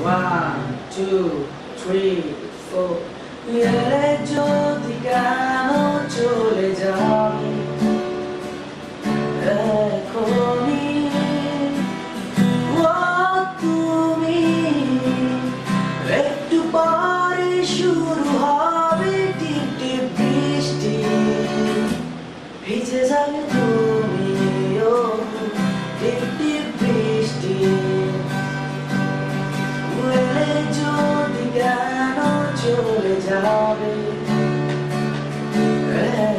One, two, three, four. এলে যদি কেন চলে যাবে এখনই, ও তুমি একটু পরে শুরু হবে টিপ টিপ বৃষ্টি, ভিজে যাবে তুমি ও টিপ টিপ বৃষ্টি। এলে যদি কেন চলে যাবে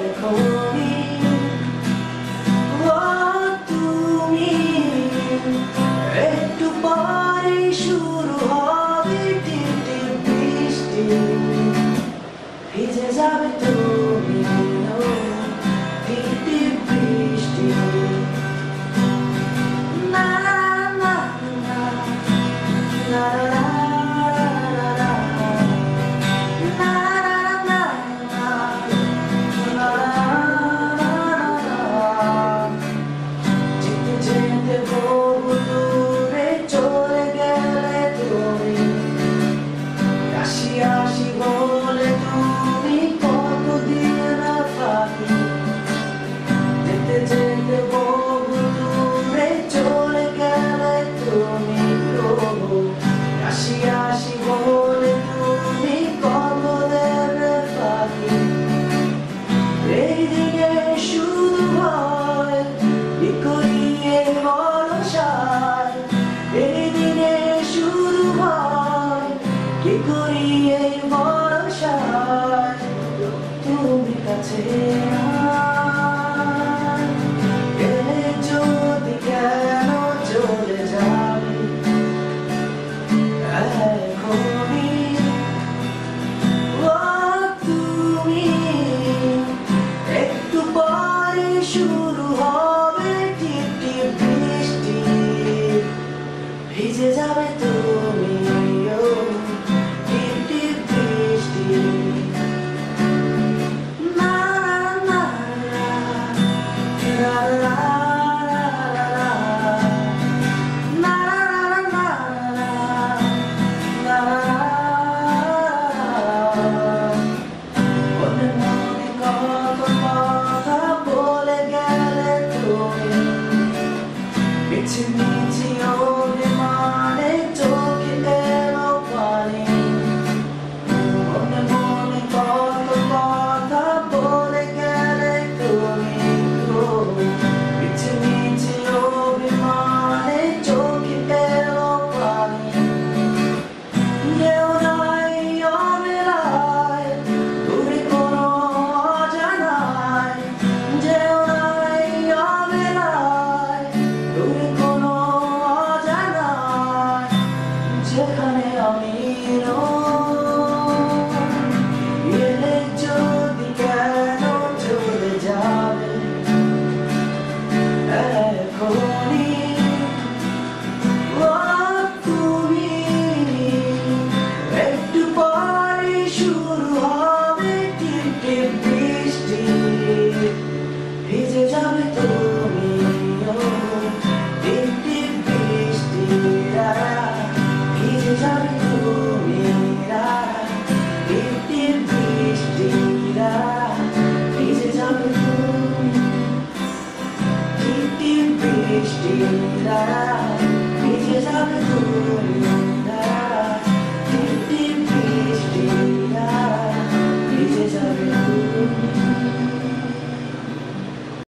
এখনই, ও তুমি একটু পরে শুরু হবে টিপ টিপ বৃষ্টি, ভিজে যাবে তুমি ও টিপ টিপ বৃষ্টি। না না না না না কি করি এই ভরসায় তুমি কাছে এলে যদি কেন চলে যাবে এখনই, ও তুমি একটু পরে শুরু হবে টিপ টিপ বৃষ্টি, ভিজে যাবে তুমি।